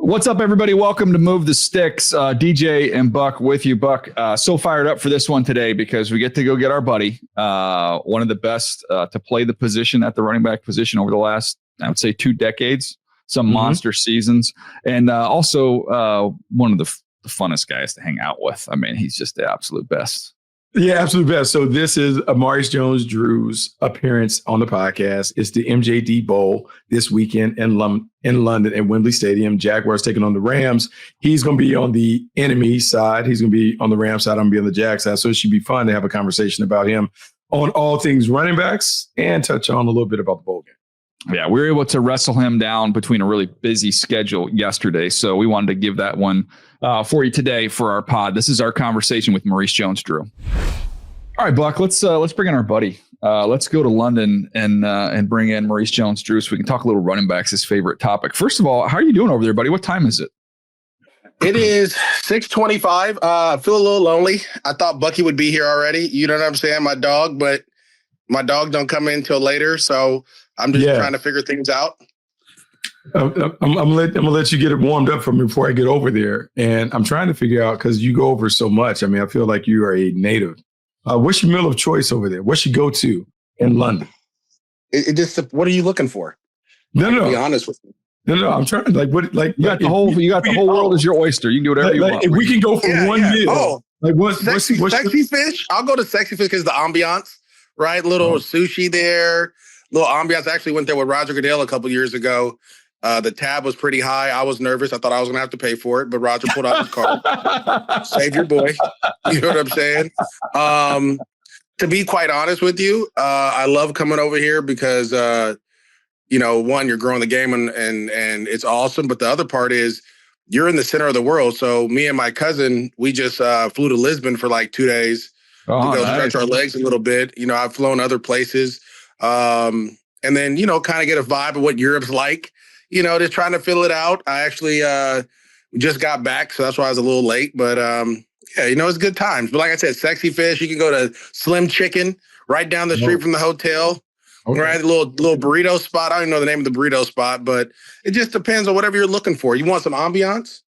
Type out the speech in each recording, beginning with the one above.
What's up, everybody? Welcome to Move the Sticks. DJ and Buck with you. Buck, so fired up for this one today because we get to go get our buddy, one of the best to play the position at the running back position over the last, I would say, 2 decades, some monster seasons, and also one of the funnest guys to hang out with. I mean, he's just the absolute best. Yeah, absolute best. So this is Maurice Jones-Drew's appearance on the podcast. It's the MJD Bowl this weekend in London at Wembley Stadium. Jaguars taking on the Rams. He's going to be on the enemy side. He's going to be on the Rams side. I'm going to be on the Jag side. So it should be fun to have a conversation about him on all things running backs and touch on a little bit about the bowl game. Yeah, we were able to wrestle him down between a really busy schedule yesterday. So we wanted to give that one for you today for our pod. This is our conversation with Maurice Jones-Drew. All right, Buck, let's bring in our buddy. Let's go to London and bring in Maurice Jones-Drew so we can talk a little running backs, his favorite topic. First of all, how are you doing over there, buddy? What time is it? It is 6:25. I feel a little lonely. I thought Bucky would be here already. You know what I'm saying? My dog don't come in until later. So I'm just trying to figure things out. I'm gonna let you get it warmed up for me before I get over there. And I'm trying to figure out, because you go over so much. I mean, I feel like you are a native. What's your meal of choice over there? What's your go-to in London? It just, what are you looking for? No. Be honest with you. No. I'm trying to you got the whole world as your oyster. You can do whatever you want. If we can go for one meal. Oh, what's sexy fish? I'll go to sexy fish because the ambiance, right? Little sushi there, little ambiance. I actually went there with Roger Goodell a couple years ago. The tab was pretty high. I was nervous. I thought I was going to have to pay for it, but Roger pulled out his card. Save your boy. You know what I'm saying? To be quite honest with you, I love coming over here because, one, you're growing the game and it's awesome. But the other part is you're in the center of the world. So me and my cousin, we just flew to Lisbon for like 2 days to go stretch our legs a little bit. You know, I've flown other places. And then, kind of get a vibe of what Europe's like. Just trying to fill it out. I actually just got back, so that's why I was a little late. But, it's good times. But like I said, sexy fish. You can go to Slim Chicken right down the street from the hotel. Okay. Right, a little burrito spot. I don't even know the name of the burrito spot, but it just depends on whatever you're looking for. You want some ambiance?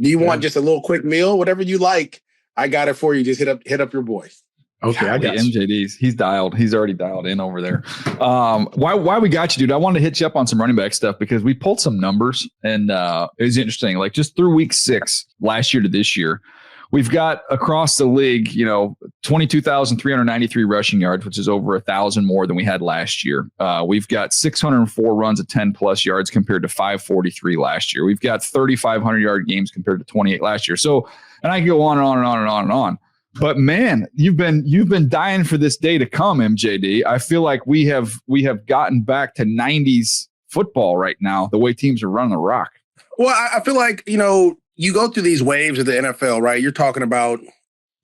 Do you want just a little quick meal? Whatever you like, I got it for you. Just hit up your boy. Okay, I got MJD's. He's dialed. He's already dialed in over there. Why we got you, dude? I wanted to hit you up on some running back stuff because we pulled some numbers and it was interesting. Like just through week 6 last year to this year, we've got across the league, 22,393 rushing yards, which is over 1,000 more than we had last year. We've got 604 runs of 10 plus yards compared to 543 last year. We've got 3,500 yard games compared to 28 last year. So, and I can go on and on and on and on and on. But man, you've been dying for this day to come, MJD. I feel like we have gotten back to 90s football right now, the way teams are running the rock. Well, I feel like, you go through these waves of the NFL, right? You're talking about,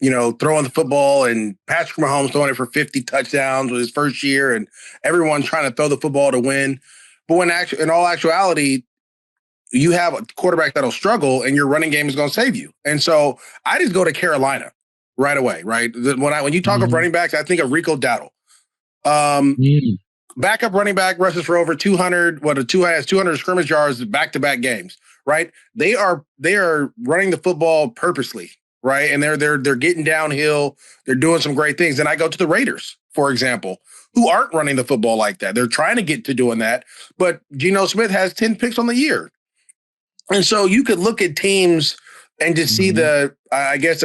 throwing the football and Patrick Mahomes throwing it for 50 touchdowns with his first year and everyone trying to throw the football to win. But in all actuality, you have a quarterback that'll struggle and your running game is going to save you. And so I just go to Carolina right away, right? When you talk of running backs, I think of Rico Dowdle. Backup running back rushes for over 200. Has 200 scrimmage yards back-to-back games, right? They are running the football purposely, right? And they're getting downhill. They're doing some great things. And I go to the Raiders, for example, who aren't running the football like that. They're trying to get to doing that, but Geno Smith has 10 picks on the year, and so you could look at teams and just see the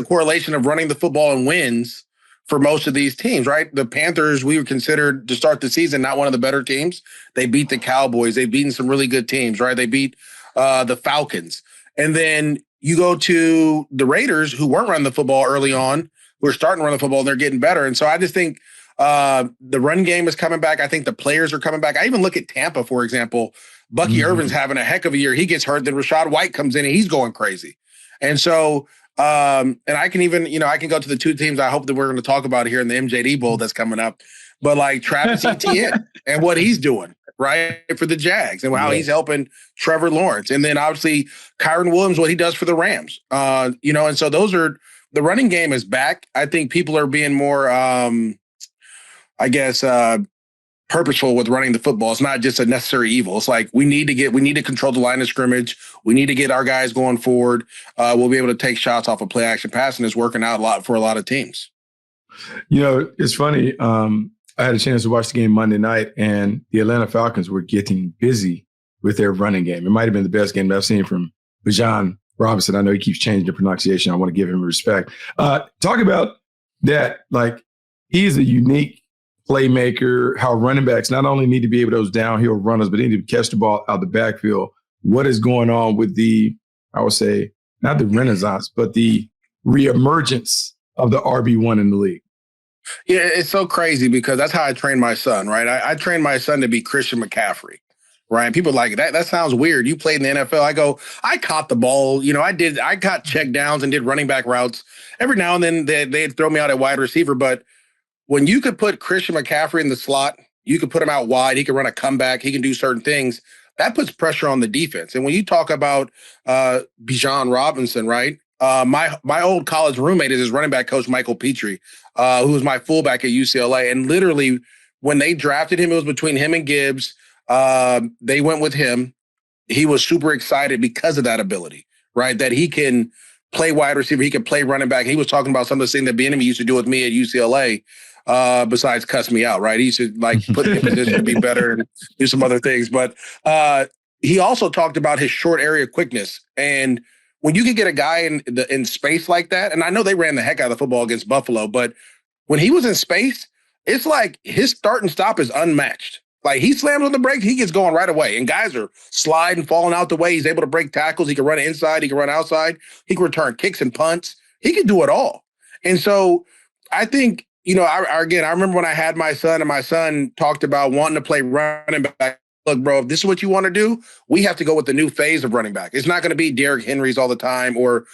correlation of running the football and wins for most of these teams, right? The Panthers, we were considered to start the season not one of the better teams. They beat the Cowboys. They've beaten some really good teams, right? They beat the Falcons. And then you go to the Raiders, who weren't running the football early on, who are starting to run the football, and they're getting better. And so I just think the run game is coming back. I think the players are coming back. I even look at Tampa, for example. Bucky Irvin's having a heck of a year. He gets hurt. Then Rachaad White comes in and he's going crazy. And so, and I can even, I can go to the 2 teams I hope that we're going to talk about here in the MJD Bowl that's coming up. But like Travis Etienne and what he's doing, right, for the Jags and how he's helping Trevor Lawrence. And then obviously Kyron Williams, what he does for the Rams. And so those are, the running game is back. I think people are being more, purposeful with running the football. It's not just a necessary evil. It's like we need to control the line of scrimmage. We need to get our guys going forward. We'll be able to take shots off of play action passing. It's working out a lot for a lot of teams. It's funny. I had a chance to watch the game Monday night, and the Atlanta Falcons were getting busy with their running game. It might have been the best game that I've seen from Bijan Robinson. I know he keeps changing the pronunciation. I want to give him respect. Talk about that. Like, he's a unique playmaker, how running backs not only need to be able to those downhill runners, but they need to catch the ball out the backfield. What is going on with I would say, not the renaissance, but the reemergence of the RB1 in the league? Yeah, it's so crazy because that's how I train my son, right? I trained my son to be Christian McCaffrey, right? And people are like, that sounds weird. You played in the NFL. I go, I caught the ball. I caught check downs and did running back routes. Every now and then they'd throw me out at wide receiver, but when you could put Christian McCaffrey in the slot, you could put him out wide. He can run a comeback. He can do certain things. That puts pressure on the defense. And when you talk about Bijan Robinson, right? My old college roommate is his running back coach, Michael Petrie, who was my fullback at UCLA. And literally, when they drafted him, it was between him and Gibbs. They went with him. He was super excited because of that ability, right? That he can play wide receiver. He can play running back. He was talking about some of the things that Bieniemy used to do with me at UCLA. Besides cuss me out, right? He should put me in position to be better and do some other things. But he also talked about his short area quickness. And when you can get a guy in space like that, and I know they ran the heck out of the football against Buffalo, but when he was in space, it's like his start and stop is unmatched. Like, he slams on the brake, he gets going right away. And guys are sliding, falling out the way. He's able to break tackles. He can run inside. He can run outside. He can return kicks and punts. He can do it all. And so I think, I remember when I had my son, and my son talked about wanting to play running back. Look, bro, if this is what you want to do, we have to go with the new phase of running back. It's not going to be Derrick Henry's all the time or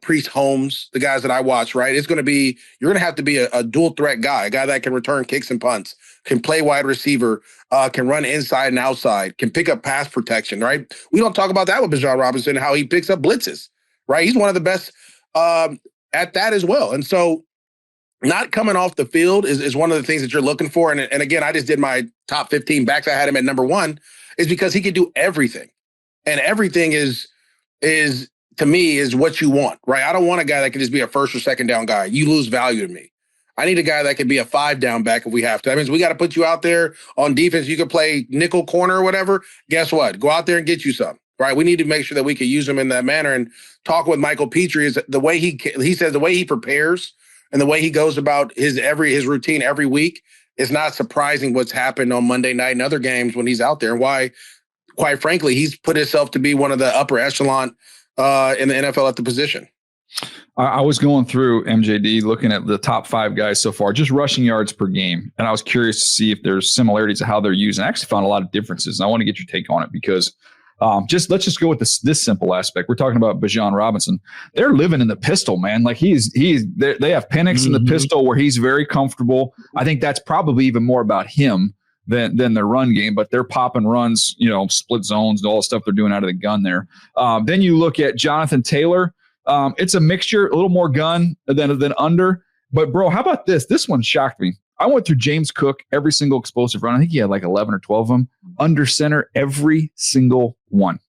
Priest Holmes, the guys that I watch, right? It's going to be, you're going to have to be a dual threat guy, a guy that can return kicks and punts, can play wide receiver, can run inside and outside, can pick up pass protection, right? We don't talk about that with Bijan Robinson, how he picks up blitzes, right? He's one of the best at that as well. And so not coming off the field is one of the things that you're looking for. And again, I just did my top 15 backs. I had him at number 1 is because he could do everything. And everything is to me is what you want, right? I don't want a guy that can just be a first or second down guy. You lose value to me. I need a guy that can be a 5 down back if we have to. That means we got to put you out there on defense. You can play nickel corner or whatever. Guess what? Go out there and get you some, right? We need to make sure that we can use him in that manner. And talk with Michael Petrie is the way he says the way he prepares and the way he goes about his routine every week is not surprising what's happened on Monday night and other games when he's out there, and why, quite frankly, he's put himself to be one of the upper echelon in the NFL at the position. I was going through MJD looking at the top 5 guys so far, just rushing yards per game. And I was curious to see if there's similarities to how they're used. And I actually found a lot of differences. And I want to get your take on it because let's just go with this simple aspect. We're talking about Bijan Robinson. They're living in the pistol, man. Like they have Penix in the pistol where he's very comfortable. I think that's probably even more about him than their run game, but they're popping runs, split zones, and all the stuff they're doing out of the gun there. Then you look at Jonathan Taylor. It's a mixture, a little more gun than under. But bro, how about this? This one shocked me. I went through James Cook, every single explosive run. I think he had like 11 or 12 of them under center, every single one.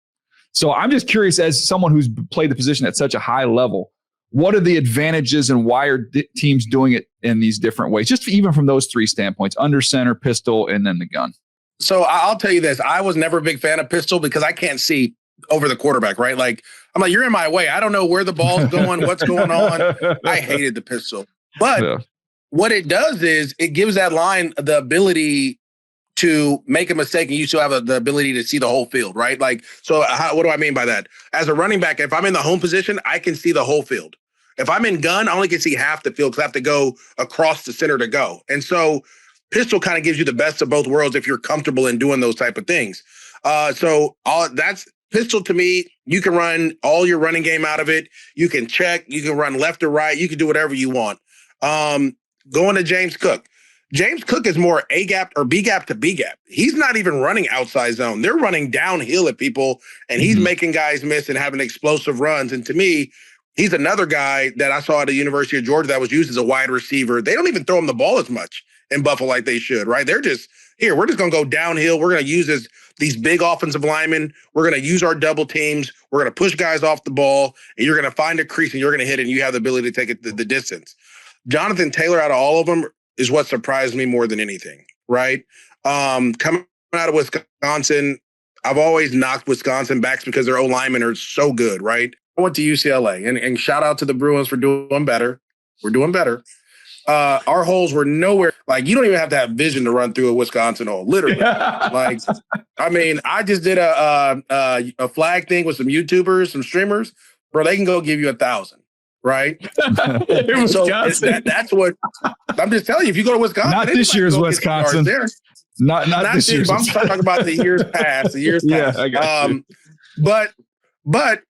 So I'm just curious, as someone who's played the position at such a high level, what are the advantages and why are teams doing it in these different ways? Just even from those 3 standpoints, under center, pistol, and then the gun. So I'll tell you this. I was never a big fan of pistol because I can't see over the quarterback, right? Like, I'm like, you're in my way. I don't know where the ball's going, what's going on. I hated the pistol. But what it does is it gives that line the ability to make a mistake and you still have the ability to see the whole field, right? Like, so what do I mean by that? As a running back, if I'm in the home position, I can see the whole field. If I'm in gun, I only can see half the field because I have to go across the center to go. And so pistol kind of gives you the best of both worlds if you're comfortable in doing those type of things. That's pistol to me. You can run all your running game out of it. You can check. You can run left or right. You can do whatever you want. Going to James Cook. James Cook is more A gap or B gap to B gap. He's not even running outside zone. They're running downhill at people, and he's making guys miss and having explosive runs. And to me, he's another guy that I saw at the University of Georgia that was used as a wide receiver. They don't even throw him the ball as much in Buffalo like they should, right? They're just here. We're just going to go downhill. We're going to use these big offensive linemen. We're going to use our double teams. We're going to push guys off the ball, and you're going to find a crease, and you're going to hit it, and you have the ability to take it the distance. Jonathan Taylor, out of all of them, is what surprised me more than anything, right? Coming out of Wisconsin, I've always knocked Wisconsin backs because their O-linemen are so good, right? I went to UCLA, and shout out to the Bruins for doing better. We're doing better. Our holes were nowhere. Like, you don't even have to have vision to run through a Wisconsin hole, literally. Like, I mean, I just did a flag thing with some YouTubers, some streamers. Bro, they can go give you 1,000, right? So that's what I'm just telling you. If you go to Wisconsin, not this year's Wisconsin. Not this year's. I'm talking about the years past. The years past. I got you. But.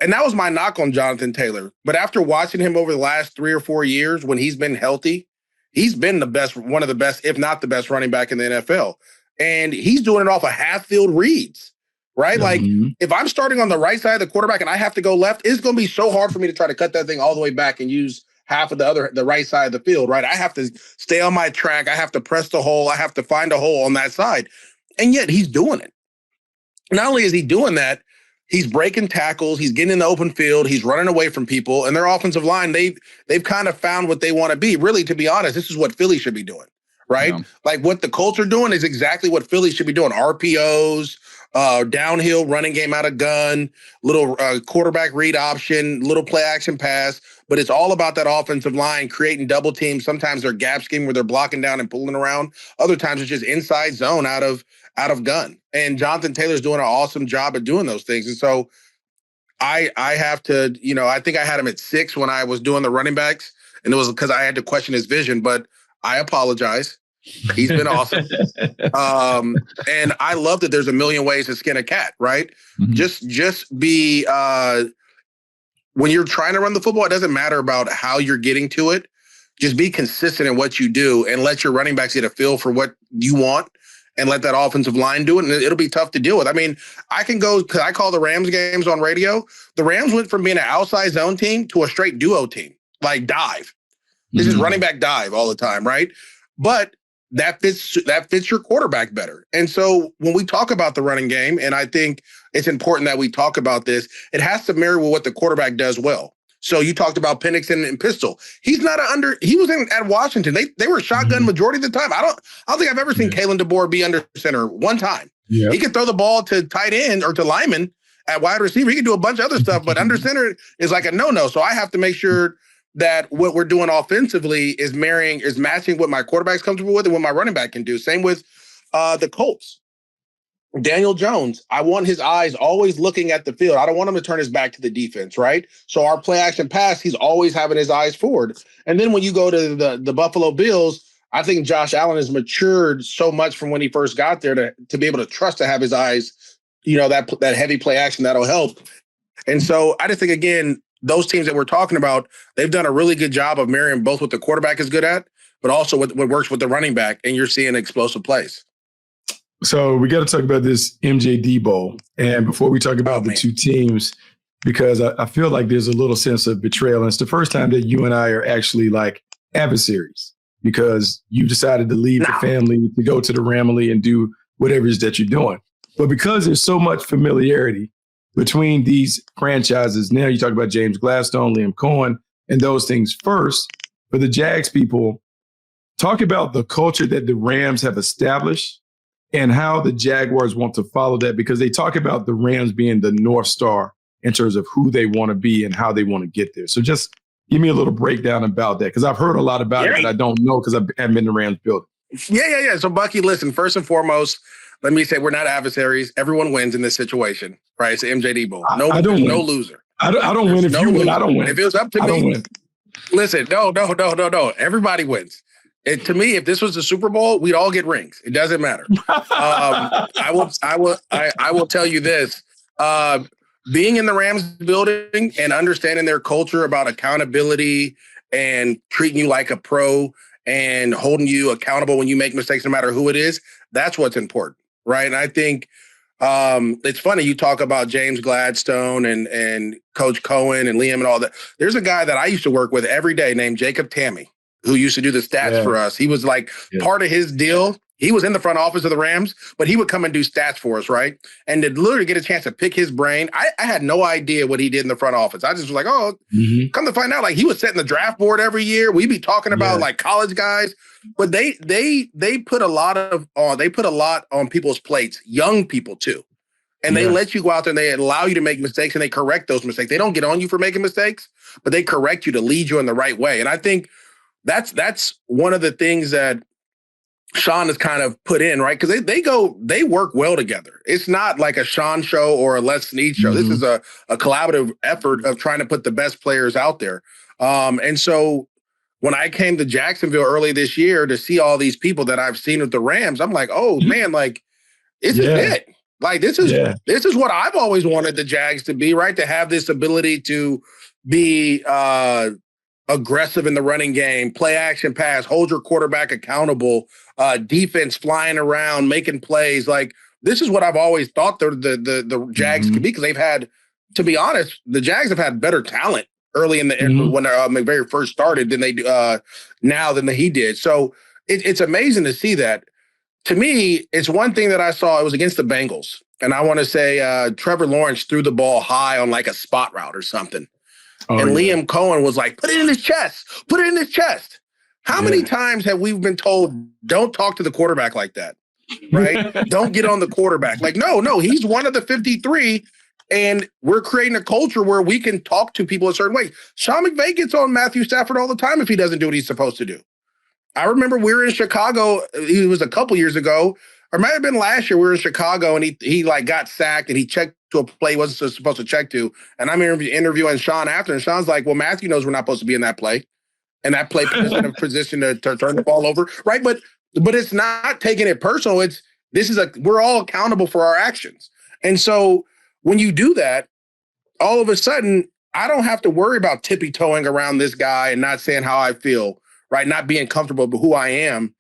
And that was my knock on Jonathan Taylor. But after watching him over the last 3 or 4 years, when he's been healthy, he's been the best, one of the best, if not the best running back in the NFL. And he's doing it off of half-field reads, right? Like, if I'm starting on the right side of the quarterback and I have to go left, it's going to be so hard for me to try to cut that thing all the way back and use half of the right side of the field, right? I have to stay on my track. I have to press the hole. I have to find a hole on that side. And yet he's doing it. Not only is he doing that, he's breaking tackles. He's getting in the open field. He's running away from people. And their offensive line, they've kind of found what they want to be. Really, to be honest, this is what Philly should be doing, right? Yeah. Like, what the Colts are doing is exactly what Philly should be doing. RPOs, downhill running game out of gun, little quarterback read option, little play action pass. But it's all about that offensive line creating double teams. Sometimes they're gap scheme where they're blocking down and pulling around. Other times it's just inside zone out of gun. And Jonathan Taylor's doing an awesome job at doing those things. And so I have to, I think I had him at 6 when I was doing the running backs, and it was because I had to question his vision, but I apologize. He's been awesome. And I love that there's a million ways to skin a cat, right? Mm-hmm. Just be, when you're trying to run the football, it doesn't matter about how you're getting to it. Just be consistent in what you do and let your running backs get a feel for what you want, and let that offensive line do it, and it'll be tough to deal with. I mean, I can go, because I call the Rams games on radio. The Rams went from being an outside zone team to a straight duo team, like dive. This is running back dive all the time, right? But that fits your quarterback better. And so when we talk about the running game, and I think it's important that we talk about this, it has to marry with what the quarterback does well. So you talked about Penix and Pistol. He's not he was at Washington. They were shotgun majority of the time. I don't think I've ever seen Kalen DeBoer be under center one time. Yeah. He could throw the ball to tight end or to lineman at wide receiver. He could do a bunch of other stuff, but under center is like a no-no. So I have to make sure that what we're doing offensively is matching what my quarterback's comfortable with and what my running back can do. Same with the Colts. Daniel Jones, I want his eyes always looking at the field. I don't want him to turn his back to the defense, right? So our play action pass, he's always having his eyes forward. And then when you go to the Buffalo Bills, I think Josh Allen has matured so much from when he first got there to be able to trust to have his eyes, that heavy play action that'll help. And so I just think, again, those teams that we're talking about, they've done a really good job of marrying both what the quarterback is good at, but also what works with the running back, and you're seeing explosive plays. So we got to talk about this MJD Bowl. And before we talk about the two teams, because I feel like there's a little sense of betrayal. And it's the first time that you and I are actually like adversaries, because you decided to leave the family to go to the Ramley and do whatever it is that you're doing. But because there's so much familiarity between these franchises, now you talk about James Gladstone, Liam Cohen, and those things first. For the Jags people, talk about the culture that the Rams have established and how the Jaguars want to follow that, because they talk about the Rams being the North Star in terms of who they want to be and how they want to get there. So just give me a little breakdown about that, because I've heard a lot about it, but I don't know because I haven't been to Rams building. Yeah. So, Bucky, listen, first and foremost, let me say we're not adversaries. Everyone wins in this situation, right? It's the MJD Bowl. No loser. I don't win. If you win, I don't win. If it was up to me, listen, no. Everybody wins. To me, if this was the Super Bowl, we'd all get rings. It doesn't matter. I will tell you this: being in the Rams building and understanding their culture about accountability and treating you like a pro and holding you accountable when you make mistakes, no matter who it is, that's what's important, right? And I think it's funny you talk about James Gladstone and Coach Cohen and Liam and all that. There's a guy that I used to work with every day named Jacob Tammy. who used to do the stats for us. He was like part of his deal. He was in the front office of the Rams, but he would come and do stats for us, right? And to literally get a chance to pick his brain, I had no idea what he did in the front office. I just was like, oh, come to find out, like he was setting the draft board every year. We'd be talking about like college guys, but they put a lot on people's plates, young people too. And they let you go out there and they allow you to make mistakes and they correct those mistakes. They don't get on you for making mistakes, but they correct you to lead you in the right way. And I think that's one of the things that Sean has kind of put in, right? Because they work well together. It's not like a Sean show or a Les Snead show. This is a collaborative effort of trying to put the best players out there. And so when I came to Jacksonville early this year to see all these people that I've seen with the Rams, I'm like, oh man, like this is it. Like this is what I've always wanted the Jags to be, right? To have this ability to be aggressive in the running game, play action pass, hold your quarterback accountable, defense flying around, making plays. Like this is what I've always thought the Jags could be, because they've had, to be honest, the Jags have had better talent early in the when they very first started than they do now than he did. So it's amazing to see that. To me, it's one thing that I saw. It was against the Bengals, and I want to say Trevor Lawrence threw the ball high on like a spot route or something. Liam Cohen was like, put it in his chest. Put it in his chest. How many times have we been told, don't talk to the quarterback like that, right? Don't get on the quarterback. Like, no, he's one of the 53, and we're creating a culture where we can talk to people a certain way. Sean McVay gets on Matthew Stafford all the time if he doesn't do what he's supposed to do. I remember we were in Chicago. It was a couple years ago, or it might have been last year. We were in Chicago, and he like got sacked, and he checked to a play he wasn't supposed to check to. And I'm interviewing Sean after, and Sean's like, well, Matthew knows we're not supposed to be in that play. And that play puts us in a position to turn the ball over, right? But it's not taking it personal. We're all accountable for our actions. And so when you do that, all of a sudden, I don't have to worry about tippy-toeing around this guy and not saying how I feel, right? Not being comfortable with who I am.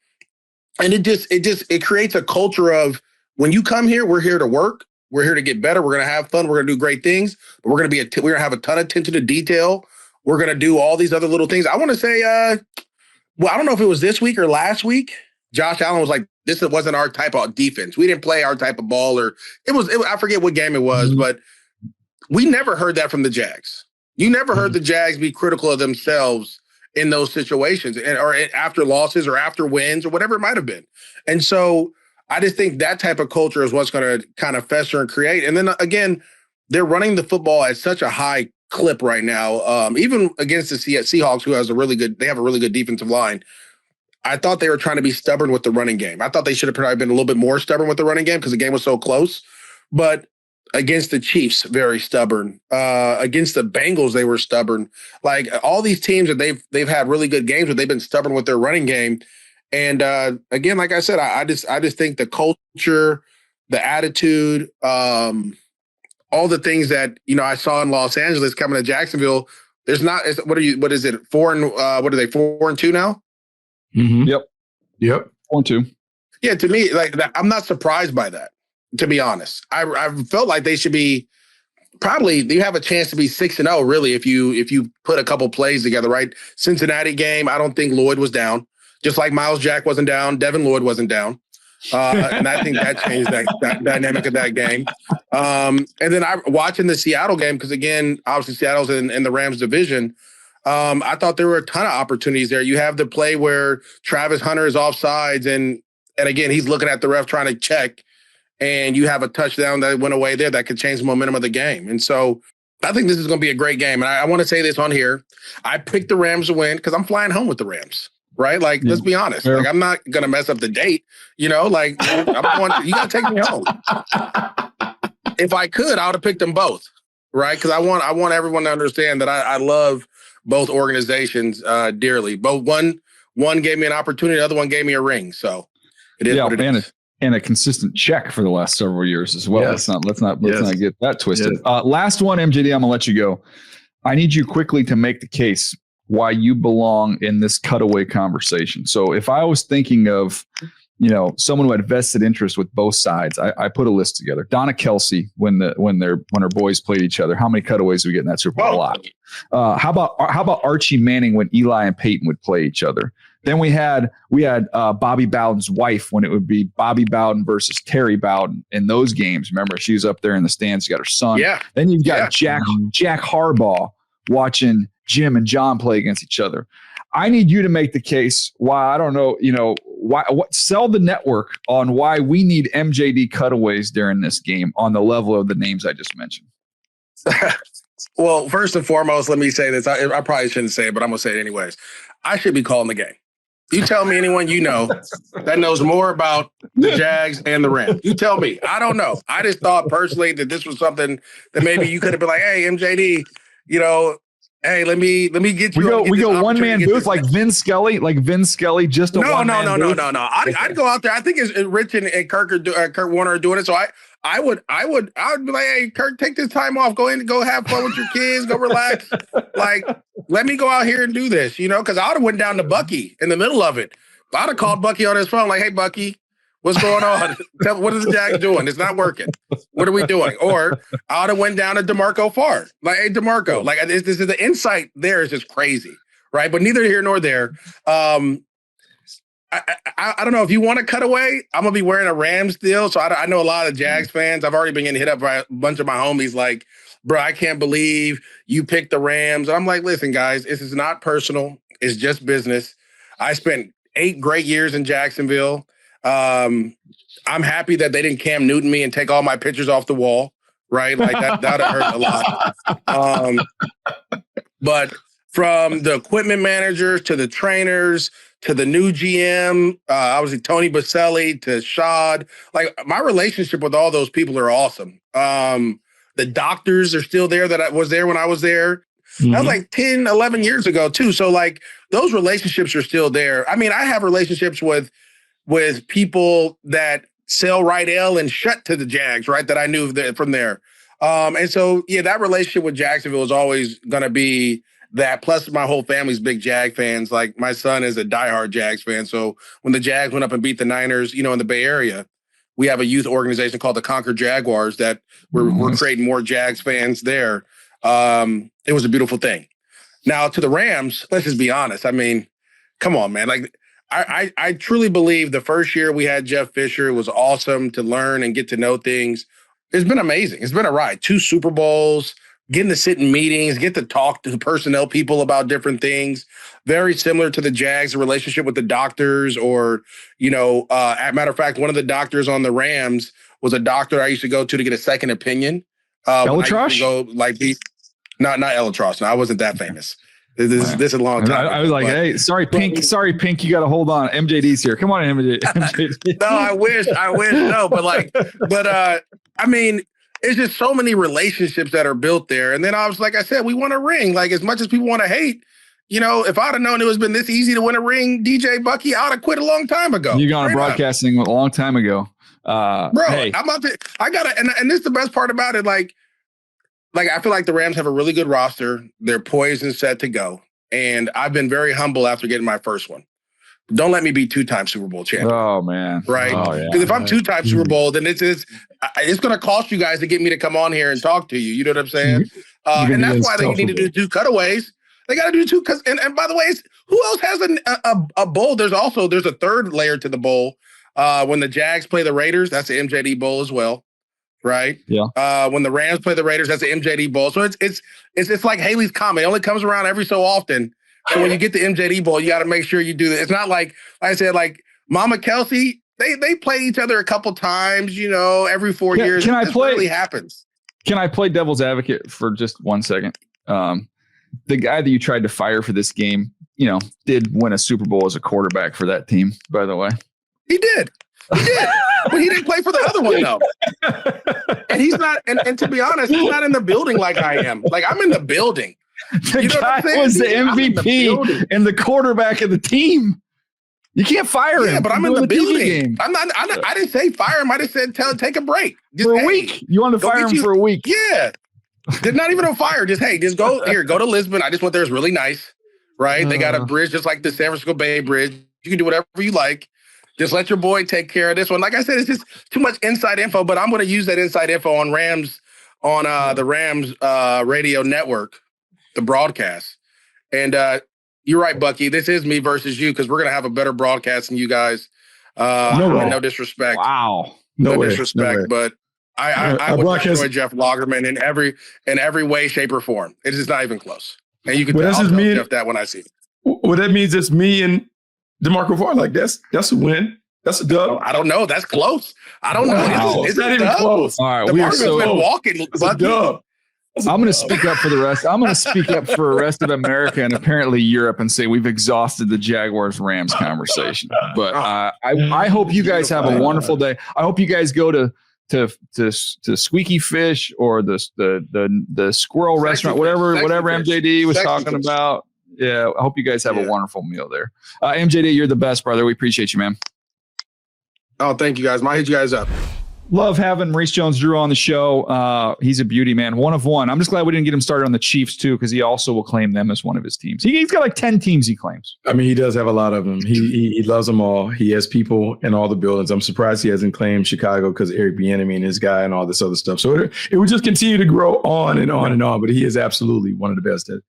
And it creates a culture of, when you come here, we're here to work. We're here to get better. We're going to have fun. We're going to do great things. But we're going to have a ton of attention to detail. We're going to do all these other little things. I want to say, I don't know if it was this week or last week. Josh Allen was like, this wasn't our type of defense. We didn't play our type of ball, or I forget what game it was, but we never heard that from the Jags. You never heard the Jags be critical of themselves in those situations, or after losses or after wins or whatever it might have been. And so I just think that type of culture is what's going to kind of fester and create. And then again, they're running the football at such a high clip right now, even against the Seahawks, who has they have a really good defensive line. I thought they were trying to be stubborn with the running game. I thought they should have probably been a little bit more stubborn with the running game because the game was so close. But against the Chiefs, very stubborn. Against the Bengals, they were stubborn. Like all these teams that they've had really good games, but they've been stubborn with their running game. And again, like I said, I just think the culture, the attitude, all the things that I saw in Los Angeles coming to Jacksonville. There's not. What is it? 4-2 now? Yep. 4-2. Yeah, to me, like I'm not surprised by that. To be honest, I felt like they should be probably. You have a chance to be 6-0, really, if you put a couple plays together, right? Cincinnati game, I don't think Lloyd was down. Just like Miles Jack wasn't down, Devin Lloyd wasn't down. And I think that changed that dynamic of that game. And then I'm watching the Seattle game, because again, obviously Seattle's in the Rams division. I thought there were a ton of opportunities there. You have the play where Travis Hunter is offsides, and again, he's looking at the ref trying to check, and you have a touchdown that went away there that could change the momentum of the game. And so I think this is going to be a great game. And I want to say this on here. I picked the Rams to win because I'm flying home with the Rams. Right? Like, let's be honest. Like, I'm not going to mess up the date, like you got to take me home. If I could, I would have picked them both. Right? Because I want everyone to understand that I love both organizations dearly. Both one gave me an opportunity, the other one gave me a ring. So it is what it is. And a consistent check for the last several years as well. Yes. Let's not get that twisted. Yes. Last one, MJD, I'm gonna let you go. I need you quickly to make the case why you belong in this cutaway conversation. So if I was thinking of someone who had vested interest with both sides. I put a list together. Donna Kelsey, when her boys played each other, how many cutaways did we get in that Super Bowl? A lot. How about Archie Manning when Eli and Peyton would play each other? Then we had Bobby Bowden's wife when it would be Bobby Bowden versus Terry Bowden in those games. Remember, she was up there in the stands. You got her son. Yeah. Then you've got Jack Harbaugh watching Jim and John play against each other. I need you to make the case why, I don't know, sell the network on why we need MJD cutaways during this game on the level of the names I just mentioned. Well, first and foremost, let me say this. I probably shouldn't say it, but I'm going to say it anyways. I should be calling the game. You tell me anyone you know that knows more about the Jags and the Rams. You tell me. I don't know. I just thought personally that this was something that maybe you could have been like, hey, MJD, hey, let me get you. We go one man booth like Vin Scully, just a one man booth. No. I'd go out there. I think it's Rich and Kurt Warner are doing it. So I would be like, hey, Kurt, take this time off. Go have fun with your kids. Go relax. Like, let me go out here and do this. Because I would have went down to Bucky in the middle of it. I'd have called Bucky on his phone, like, hey, Bucky, what's going on? What is the Jags doing? It's not working. What are we doing? Or I would have went down to DeMarco Farr. Like, hey, DeMarco, like this is the insight there is just crazy, right? But neither here nor there. I don't know if you want to cut away. I'm gonna be wearing a Rams deal, so I know a lot of Jags fans. I've already been getting hit up by a bunch of my homies, like, bro, I can't believe you picked the Rams. And I'm like, listen, guys, this is not personal. It's just business. I spent 8 great years in Jacksonville. I'm happy that they didn't Cam Newton me and take all my pictures off the wall, right? Like that hurt a lot. But from the equipment managers to the trainers to the new GM, obviously Tony Baselli to Shad, like my relationship with all those people are awesome. The doctors are still there that I was there when I was there. Mm-hmm. That was like 10, 11 years ago too. So like those relationships are still there. I mean, I have relationships with people that sell Rydell and Shut to the Jags, right? That I knew from there. And so, yeah, that relationship with Jacksonville is always going to be that. Plus, my whole family's big Jag fans. Like, my son is a diehard Jags fan. So when the Jags went up and beat the Niners, in the Bay Area, we have a youth organization called the Conquer Jaguars that we're creating more Jags fans there. It was a beautiful thing. Now, to the Rams, let's just be honest. I mean, come on, man. Like, I truly believe the first year we had Jeff Fisher, it was awesome to learn and get to know things. It's been amazing. It's been a ride. 2 Super Bowls, getting to sit in meetings, get to talk to personnel people about different things. Very similar to the Jags, the relationship with the doctors or, as a matter of fact, one of the doctors on the Rams was a doctor I used to go to get a second opinion. Elatrosh? Not Elatrosh. No, I wasn't that famous. This is a long time. I was like, hey, sorry, Pink, you got to hold on. MJD's here. Come on, MJD. No, I wish. No, but I mean, it's just so many relationships that are built there. And then I was like I said, we want a ring. Like, as much as people want to hate, if I'd have known it was been this easy to win a ring, DJ Bucky, I'd have quit a long time ago. You got on broadcasting a long time ago. Bro, hey. And this is the best part about it. Like, I feel like the Rams have a really good roster. They're poised and set to go. And I've been very humble after getting my first one. Don't let me be 2-time Super Bowl champion. Oh, man. Right? Because if I'm 2-time Super Bowl, then it's going to cost you guys to get me to come on here and talk to you. You know what I'm saying? And that's why they need to do 2 cutaways. They got to do 2. And by the way, who else has a bowl? There's a third layer to the bowl. When the Jags play the Raiders, that's the MJD Bowl as well. Right. Yeah. When the Rams play the Raiders, that's the MJD Bowl. So it's like Haley's Comet. It only comes around every so often. So when you get the MJD Bowl, you got to make sure you do that. It's not like I said, like Mama Kelsey. They play each other a couple times. Every 4 years. Can I play? Really happens. Can I play devil's advocate for just 1 second? The guy that you tried to fire for this game, did win a Super Bowl as a quarterback for that team. By the way, he did. But he didn't play for the other one, though. And he's not, and to be honest, he's not in the building like I am. Like, I'm in the building. The guy was the MVP and the quarterback of the team. You can't fire him. Yeah, but I'm in the building. I didn't say fire him. I just said take a break. For a week. You want to fire him for a week. Yeah. Did not even a fire. Just go to Lisbon. I just went there. It's really nice. Right? They got a bridge just like the San Francisco Bay Bridge. You can do whatever you like. Just let your boy take care of this one. Like I said, it's just too much inside info, but I'm going to use that inside info on the Rams radio network, the broadcast. And you're right, Bucky. This is me versus you because we're going to have a better broadcast than you guys. No disrespect. Wow. No disrespect, but I would destroy Jeff Lagerman in every way, shape, or form. It is not even close. And you can tell Jeff that when I see it. Well, that means it's me and DeMarco Farr. Like that's a win. That's a dub. I don't know. That's close. I don't know. Wow. It's not even close. All right, we are so been walking. It's a dub. I'm going to speak up for the rest. I'm going to speak up for the rest of America and apparently Europe and say we've exhausted the Jaguars Rams conversation. But I hope you guys have a wonderful day. I hope you guys go to Squeaky Fish or the Squirrel Restaurant, whatever MJD was talking about. Yeah, I hope you guys have a wonderful meal there. MJD, you're the best, brother. We appreciate you, man. Oh, thank you, guys. Might hit you guys up. Love having Maurice Jones-Drew on the show. He's a beauty, man. One of one. I'm just glad we didn't get him started on the Chiefs, too, because he also will claim them as one of his teams. He's got like 10 teams he claims. I mean, he does have a lot of them. He loves them all. He has people in all the buildings. I'm surprised he hasn't claimed Chicago because Eric Bieniemy and his guy and all this other stuff. So it would just continue to grow on and on and on. But he is absolutely one of the best in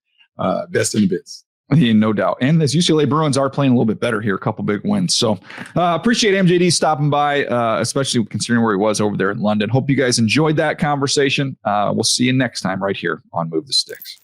the bits. Yeah, no doubt. And as UCLA Bruins are playing a little bit better here, a couple big wins. So appreciate MJD stopping by, especially considering where he was over there in London. Hope you guys enjoyed that conversation. We'll see you next time right here on Move the Sticks.